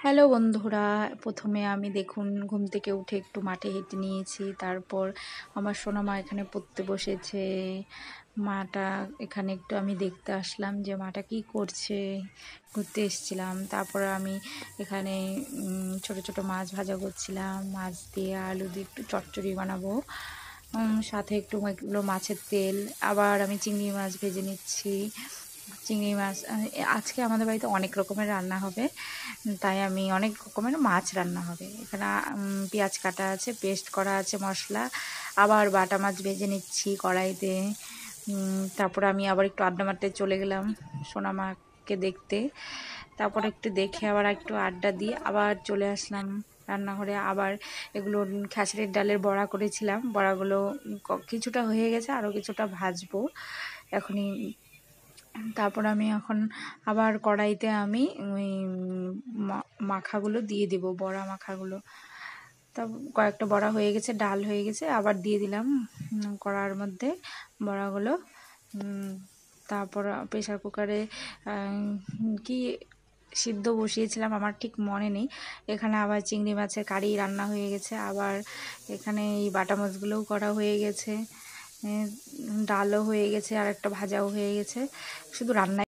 Hello বন্ধুরা, প্রথমে আমি দেখুন ঘুম থেকে উঠে একটু মাঠে হেঁটে নিয়েছি। তারপর আমার সোনা মা এখানে পড়তে বসেছে। মাটা এখানে একটু আমি দেখতে আসলাম যে মাটা কি করছে, ঘুরতে এসেছিলাম। তারপর আমি এখানে ছোট ছোট মাছ ভাজা করছিলাম। মাছ দিয়ে আলু দিয়ে একটু চচ্চড়ি বানাবো, সাথে একটু এগুলো মাছের তেল। আবার আমি চিংড়ি মাছ ভেজে নিচ্ছি। চিংড়ি মাছ আজকে আমাদের বাড়িতে অনেক রকমের রান্না হবে, তাই আমি অনেক রকমের মাছ রান্না হবে। এখানে পেঁয়াজ কাটা আছে, পেস্ট করা আছে মশলা, আবার বাটা মাছ ভেজে নিচ্ছি কড়াইতে। তারপর আমি আবার একটু আড্ডা মারতে চলে গেলাম সোনামাকে দেখতে। তারপর একটু দেখে আবার একটু আড্ডা দিয়ে আবার চলে আসলাম রান্নাঘরে। আবার এগুলো খেসারির ডালের বড়া করেছিলাম, বড়াগুলো কিছুটা হয়ে গেছে, আরও কিছুটা ভাজবো এখনই। তারপর আমি এখন আবার কড়াইতে আমি ওই মাখাগুলো দিয়ে দেব, বড়া মাখাগুলো। তা কয়েকটা বড়া হয়ে গেছে, ডাল হয়ে গেছে, আবার দিয়ে দিলাম কড়ার মধ্যে বড়াগুলো। তারপর প্রেসার কুকারে কি সিদ্ধ বসিয়েছিলাম আমার ঠিক মনে নেই। এখানে আবার চিংড়ি মাছের কারি রান্না হয়ে গেছে, আবার এখানে এই বাটা মাছগুলোও করা হয়ে গেছে, ডালও হয়ে গেছে, আর একটা ভাজাও হয়ে গেছে। শুধু রান্না